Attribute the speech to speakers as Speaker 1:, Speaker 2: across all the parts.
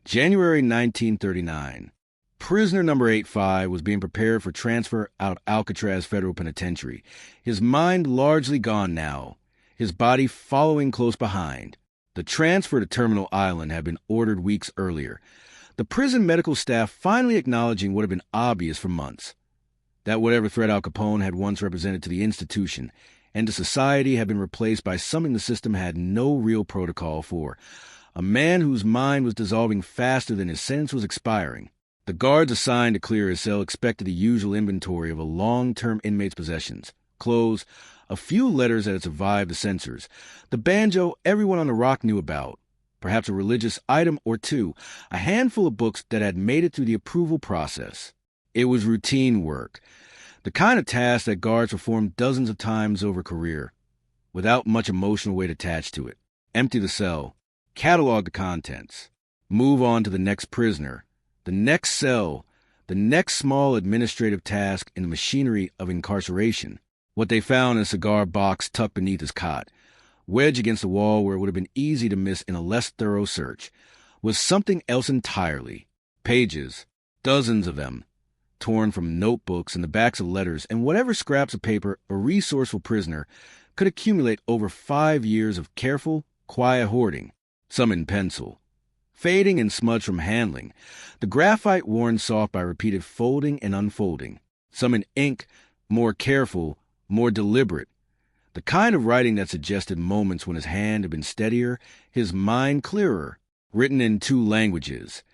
Speaker 1: January 1939. Prisoner number 85 was being prepared for transfer out of Alcatraz Federal Penitentiary, his mind largely gone now, his body following close behind. The transfer to Terminal Island had been ordered weeks earlier, the prison medical staff finally acknowledging what had been obvious for months, that whatever threat Al Capone had once represented to the institution and to society had been replaced by something the system had no real protocol for, a man whose mind was dissolving faster than his sentence was expiring. The guards assigned to clear his cell expected the usual inventory of a long-term inmate's possessions, clothes, a few letters that had survived the censors, the banjo everyone on the rock knew about, perhaps a religious item or two, a handful of books that had made it through the approval process. It was routine work, the kind of task that guards performed dozens of times over a career, without much emotional weight attached to it. Empty the cell, catalog the contents, move on to the next prisoner, the next cell, the next small administrative task in the machinery of incarceration. What they found in a cigar box tucked beneath his cot, wedged against the wall where it would have been easy to miss in a less thorough search, was something else entirely. Pages, dozens of them, torn from notebooks and the backs of letters and whatever scraps of paper a resourceful prisoner could accumulate over 5 years of careful, quiet hoarding, some in pencil, fading and smudged from handling, the graphite worn soft by repeated folding and unfolding, some in ink, more careful, more deliberate, the kind of writing that suggested moments when his hand had been steadier, his mind clearer, written in 2 languages,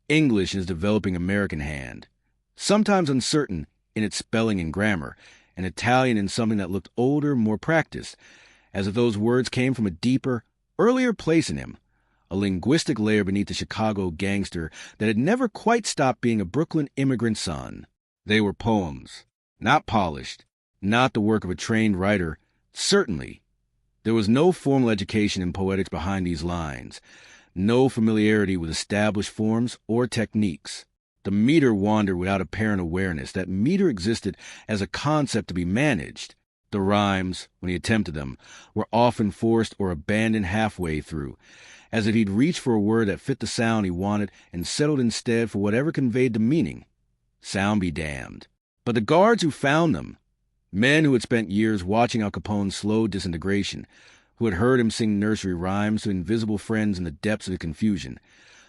Speaker 1: English in his developing American hand, sometimes uncertain in its spelling and grammar, and Italian in something that looked older, more practiced, as if those words came from a deeper, earlier place in him, a linguistic layer beneath the Chicago gangster that had never quite stopped being a Brooklyn immigrant son. They were poems, not polished, not the work of a trained writer, certainly. There was no formal education in poetics behind these lines, no familiarity with established forms or techniques. The meter wandered without apparent awareness that meter existed as a concept to be managed. The rhymes, when he attempted them, were often forced or abandoned halfway through, as if he'd reached for a word that fit the sound he wanted and settled instead for whatever conveyed the meaning. Sound be damned. But the guards who found them, men who had spent years watching Al Capone's slow disintegration, who had heard him sing nursery rhymes to invisible friends in the depths of the confusion,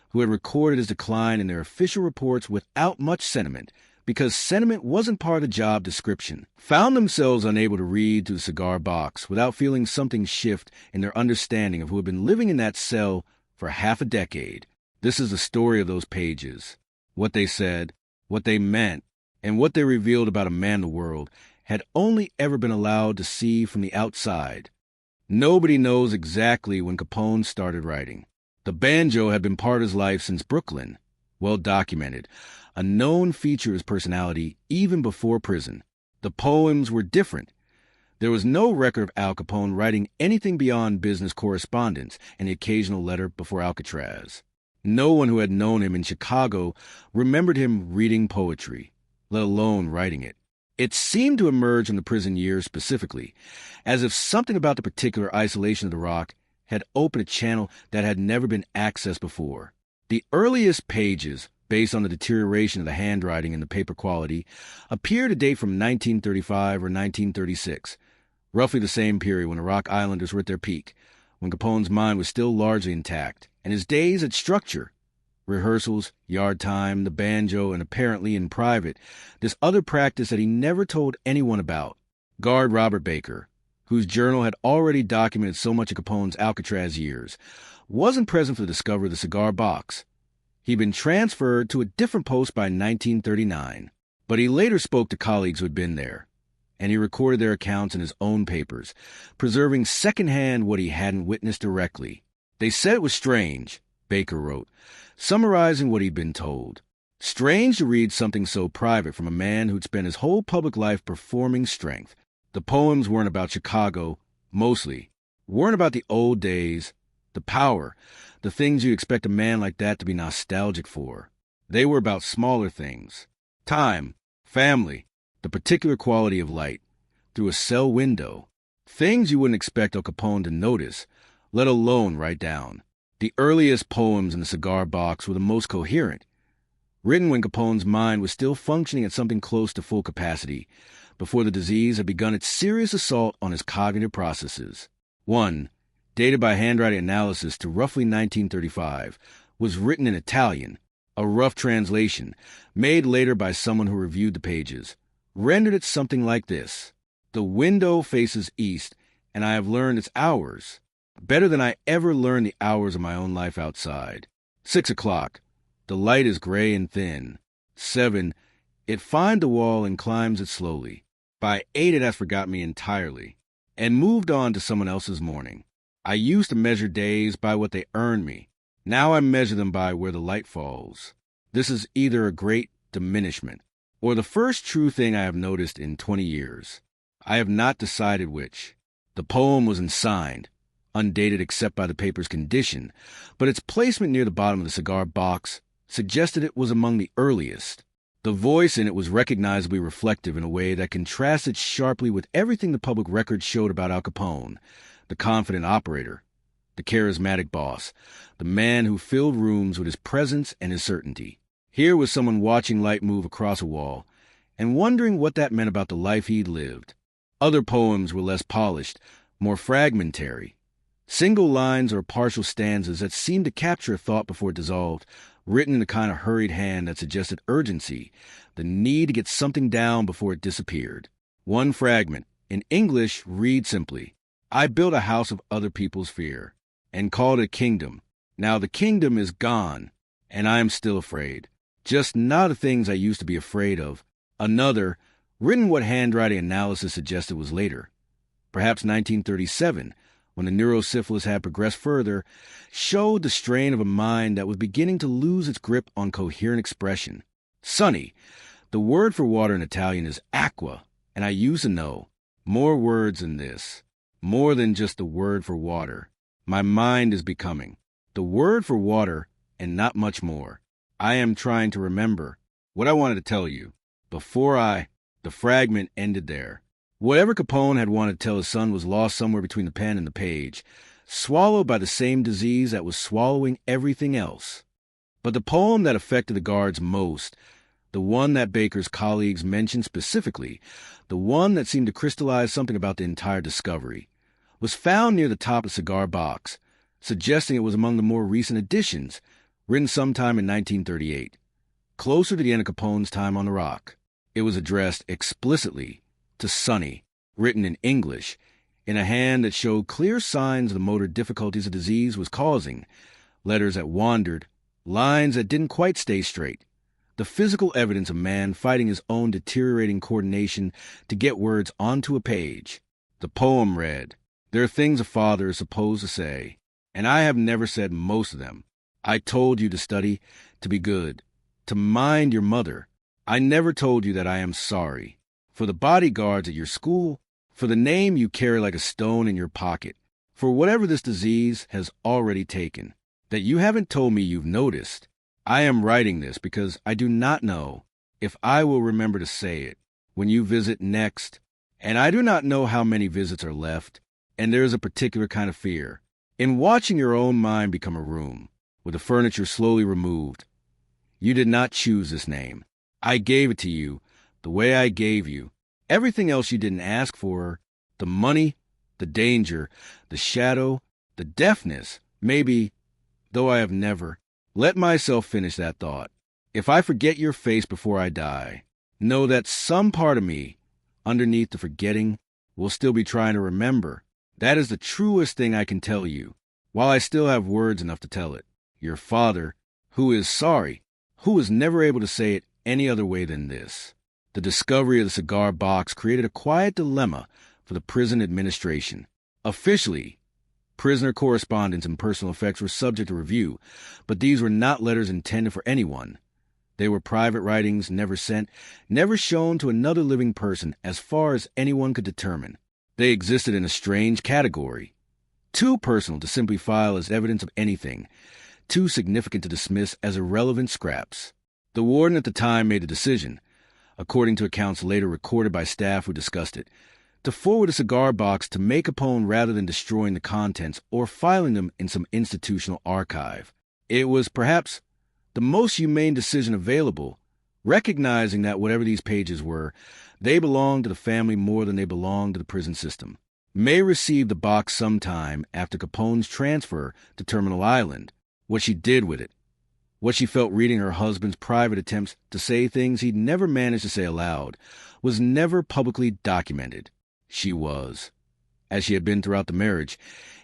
Speaker 1: who had recorded his decline in their official reports without much sentiment, because sentiment wasn't part of the job description, found themselves unable to read through the cigar box without feeling something shift in their understanding of who had been living in that cell for half a decade. This is the story of those pages. What they said, what they meant, and what they revealed about a man the world had only ever been allowed to see from the outside. Nobody knows exactly when Capone started writing. The banjo had been part of his life since Brooklyn, well documented, a known feature of his personality even before prison. The poems were different. There was no record of Al Capone writing anything beyond business correspondence and the occasional letter before Alcatraz. No one who had known him in Chicago remembered him reading poetry, let alone writing it. It seemed to emerge from the prison years specifically, as if something about the particular isolation of the rock had opened a channel that had never been accessed before. The earliest pages, based on the deterioration of the handwriting and the paper quality, appear to date from 1935 or 1936, roughly the same period when the Rock Islanders were at their peak, when Capone's mind was still largely intact, and his days had structure. Rehearsals, yard time, the banjo, and apparently in private, this other practice that he never told anyone about. Guard Robert Baker, whose journal had already documented so much of Capone's Alcatraz years, wasn't present for the discovery of the cigar box. He'd been transferred to a different post by 1939, but he later spoke to colleagues who had been there, and he recorded their accounts in his own papers, preserving secondhand what he hadn't witnessed directly. They said it was strange, Baker wrote, summarizing what he'd been told. Strange to read something so private from a man who'd spent his whole public life performing strength. The poems weren't about Chicago, mostly, weren't about the old days, the power, the things you'd expect a man like that to be nostalgic for. They were about smaller things. Time, family, the particular quality of light, through a cell window. Things you wouldn't expect Al Capone to notice, let alone write down. The earliest poems in the cigar box were the most coherent, written when Capone's mind was still functioning at something close to full capacity, before the disease had begun its serious assault on his cognitive processes. One, dated by handwriting analysis to roughly 1935, was written in Italian. A rough translation, made later by someone who reviewed the pages, rendered it something like this: "The window faces east, and I have learned its hours, better than I ever learned the hours of my own life outside. 6 o'clock. The light is gray and thin. 7. It finds the wall and climbs it slowly. By 8 it has forgotten me entirely, and moved on to someone else's morning. I used to measure days by what they earned me. Now I measure them by where the light falls. This is either a great diminishment, or the first true thing I have noticed in 20 years. I have not decided which." The poem was unsigned, undated except by the paper's condition, but its placement near the bottom of the cigar box suggested it was among the earliest. The voice in it was recognizably reflective in a way that contrasted sharply with everything the public record showed about Al Capone, the confident operator, the charismatic boss, the man who filled rooms with his presence and his certainty. Here was someone watching light move across a wall and wondering what that meant about the life he'd lived. Other poems were less polished, more fragmentary. Single lines or partial stanzas that seemed to capture a thought before it dissolved, written in a kind of hurried hand that suggested urgency, the need to get something down before it disappeared. One fragment, in English, read simply, "I built a house of other people's fear, and called it a kingdom. Now the kingdom is gone, and I am still afraid. Just not the things I used to be afraid of." Another, written what handwriting analysis suggested was later, perhaps 1937, when the neurosyphilis had progressed further, showed the strain of a mind that was beginning to lose its grip on coherent expression. "Sonny, the word for water in Italian is acqua, and I used to know more words than this, more than just the word for water. My mind is becoming the word for water and not much more. I am trying to remember what I wanted to tell you before The fragment ended there. Whatever Capone had wanted to tell his son was lost somewhere between the pen and the page, swallowed by the same disease that was swallowing everything else. But the poem that affected the guards most, the one that Baker's colleagues mentioned specifically, the one that seemed to crystallize something about the entire discovery, was found near the top of the cigar box, suggesting it was among the more recent additions, written sometime in 1938, closer to the end of Capone's time on the Rock. It was addressed explicitly to Sonny, written in English, in a hand that showed clear signs of the motor difficulties the disease was causing, letters that wandered, lines that didn't quite stay straight, the physical evidence of man fighting his own deteriorating coordination to get words onto a page. The poem read, "There are things a father is supposed to say, and I have never said most of them. I told you to study, to be good, to mind your mother. I never told you that I am sorry for the bodyguards at your school, for the name you carry like a stone in your pocket, for whatever this disease has already taken, that you haven't told me you've noticed. I am writing this because I do not know if I will remember to say it when you visit next, and I do not know how many visits are left, and there is a particular kind of fear in watching your own mind become a room, with the furniture slowly removed. You did not choose this name. I gave it to you the way I gave you everything else you didn't ask for, the money, the danger, the shadow, the deafness, maybe, though I have never. Let myself finish that thought. If I forget your face before I die, know that some part of me, underneath the forgetting, will still be trying to remember. That is the truest thing I can tell you, while I still have words enough to tell it. Your father, who is sorry, who was never able to say it any other way than this." The discovery of the cigar box created a quiet dilemma for the prison administration. Officially, prisoner correspondence and personal effects were subject to review, but these were not letters intended for anyone. They were private writings, never sent, never shown to another living person as far as anyone could determine. They existed in a strange category, too personal to simply file as evidence of anything, too significant to dismiss as irrelevant scraps. The warden at the time made a decision, according to accounts later recorded by staff who discussed it, to forward a cigar box to make Capone rather than destroying the contents or filing them in some institutional archive. It was perhaps the most humane decision available, recognizing that whatever these pages were, they belonged to the family more than they belonged to the prison system. May received the box sometime after Capone's transfer to Terminal Island. What she did with it, what she felt reading her husband's private attempts to say things he'd never managed to say aloud, was never publicly documented. She was, as she had been throughout the marriage,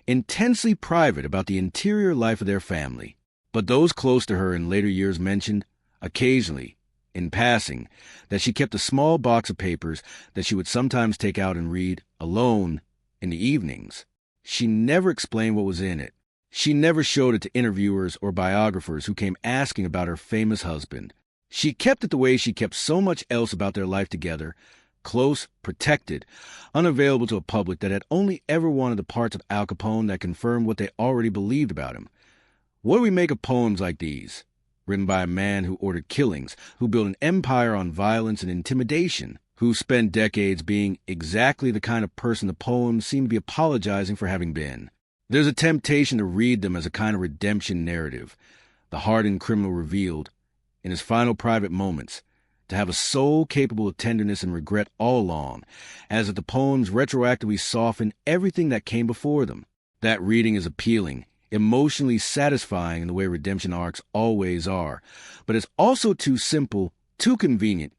Speaker 1: intensely private about the interior life of their family. But those close to her in later years mentioned, occasionally, in passing, that she kept a small box of papers that she would sometimes take out and read, alone, in the evenings. She never explained what was in it. She never showed it to interviewers or biographers who came asking about her famous husband. She kept it the way she kept so much else about their life together, close, protected, unavailable to a public that had only ever wanted the parts of Al Capone that confirmed what they already believed about him. What do we make of poems like these, written by a man who ordered killings, who built an empire on violence and intimidation, who spent decades being exactly the kind of person the poems seem to be apologizing for having been? There's a temptation to read them as a kind of redemption narrative, the hardened criminal revealed, in his final private moments, to have a soul capable of tenderness and regret all along, as if the poems retroactively soften everything that came before them. That reading is appealing, emotionally satisfying in the way redemption arcs always are, but it's also too simple, too convenient,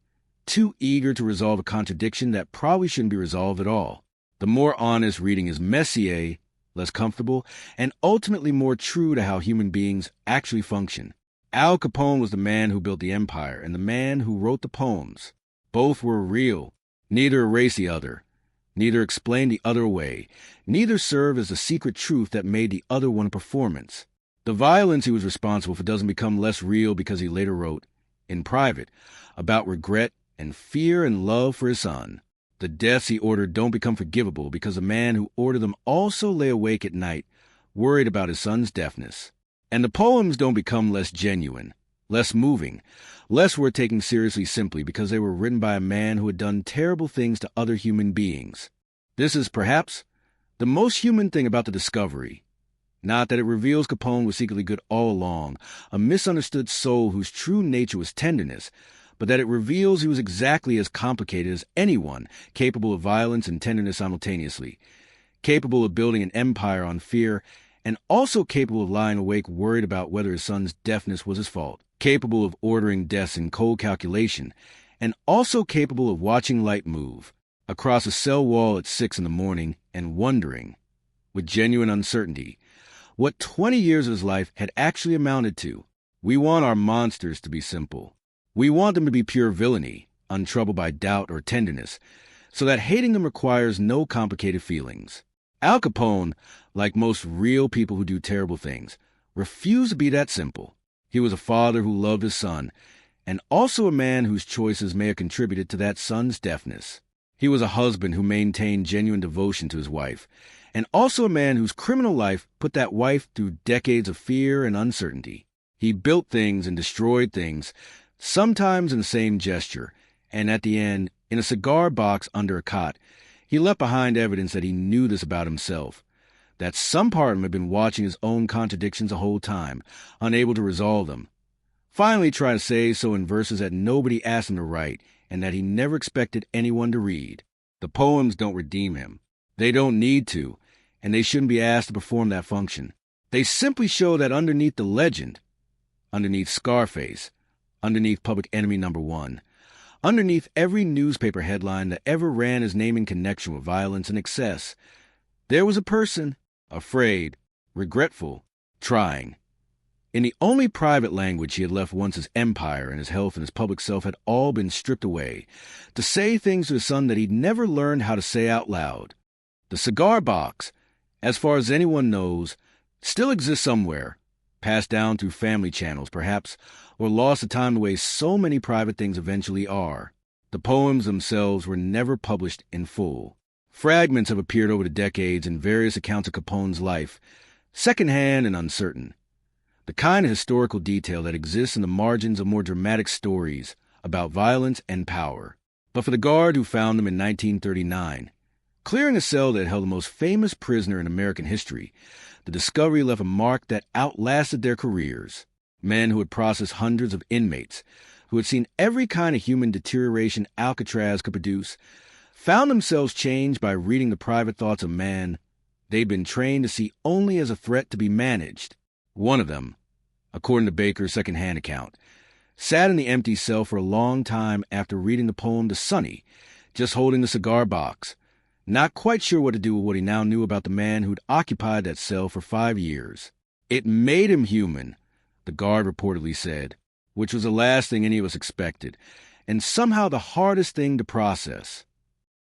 Speaker 1: too eager to resolve a contradiction that probably shouldn't be resolved at all. The more honest reading is messier, less comfortable, and ultimately more true to how human beings actually function. Al Capone was the man who built the empire and the man who wrote the poems. Both were real. Neither erased the other. Neither explained the other away. Neither served as the secret truth that made the other one a performance. The violence he was responsible for doesn't become less real because he later wrote, in private, about regret and fear and love for his son. The deaths he ordered don't become forgivable because the man who ordered them also lay awake at night, worried about his son's deafness. And the poems don't become less genuine, less moving, less worth taking seriously simply because they were written by a man who had done terrible things to other human beings. This is, perhaps, the most human thing about the discovery. Not that it reveals Capone was secretly good all along, a misunderstood soul whose true nature was tenderness, but that it reveals he was exactly as complicated as anyone capable of violence and tenderness simultaneously, capable of building an empire on fear, and also capable of lying awake worried about whether his son's deafness was his fault, capable of ordering deaths in cold calculation, and also capable of watching light move across a cell wall at 6 a.m. and wondering, with genuine uncertainty, what 20 years of his life had actually amounted to. We want our monsters to be simple. We want them to be pure villainy, untroubled by doubt or tenderness, so that hating them requires no complicated feelings. Al Capone, like most real people who do terrible things, refused to be that simple. He was a father who loved his son, and also a man whose choices may have contributed to that son's deafness. He was a husband who maintained genuine devotion to his wife, and also a man whose criminal life put that wife through decades of fear and uncertainty. He built things and destroyed things, sometimes in the same gesture, and at the end, in a cigar box under a cot, he left behind evidence that he knew this about himself, that some part of him had been watching his own contradictions the whole time, unable to resolve them. Finally tried to say so in verses that nobody asked him to write, and that he never expected anyone to read. The poems don't redeem him. They don't need to, and they shouldn't be asked to perform that function. They simply show that underneath the legend, underneath Scarface, underneath Public Enemy #1, underneath every newspaper headline that ever ran his name in connection with violence and excess, there was a person, afraid, regretful, trying. In the only private language he had left once his empire and his health and his public self had all been stripped away, to say things to his son that he'd never learned how to say out loud. The cigar box, as far as anyone knows, still exists somewhere, passed down through family channels, perhaps, or lost to time the way so many private things eventually are. The poems themselves were never published in full. Fragments have appeared over the decades in various accounts of Capone's life, secondhand and uncertain. The kind of historical detail that exists in the margins of more dramatic stories about violence and power. But for the guard who found them in 1939, Clearing a cell that held the most famous prisoner in American history, the discovery left a mark that outlasted their careers. Men who had processed hundreds of inmates, who had seen every kind of human deterioration Alcatraz could produce, found themselves changed by reading the private thoughts of man they'd been trained to see only as a threat to be managed. One of them, according to Baker's second-hand account, sat in the empty cell for a long time after reading the poem to Sonny, just holding the cigar box, not quite sure what to do with what he now knew about the man who'd occupied that cell for 5 years. It made him human, the guard reportedly said, which was the last thing any of us expected, and somehow the hardest thing to process.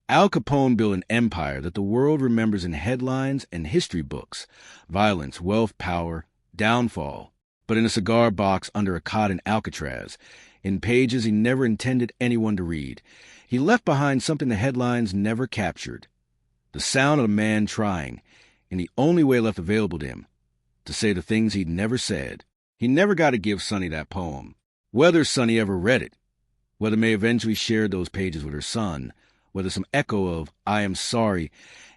Speaker 1: Al Capone built an empire that the world remembers in headlines and history books: violence, wealth, power, downfall. But in a cigar box under a cot in Alcatraz, in pages he never intended anyone to read, he left behind something the headlines never captured: the sound of a man trying, in the only way left available to him, to say the things he'd never said. He never got to give Sonny that poem. Whether Sonny ever read it, whether May eventually shared those pages with her son, whether some echo of "I am sorry"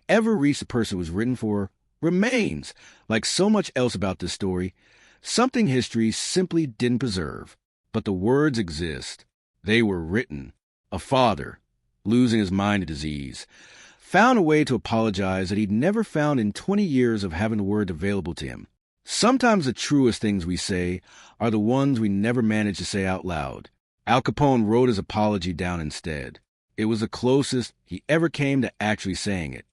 Speaker 1: ever reached the person it was written for, remains, like so much else about this story, something history simply didn't preserve. But the words exist. They were written. A father, losing his mind to disease, found a way to apologize that he'd never found in 20 years of having the word available to him. Sometimes the truest things we say are the ones we never manage to say out loud. Al Capone wrote his apology down instead. It was the closest he ever came to actually saying it.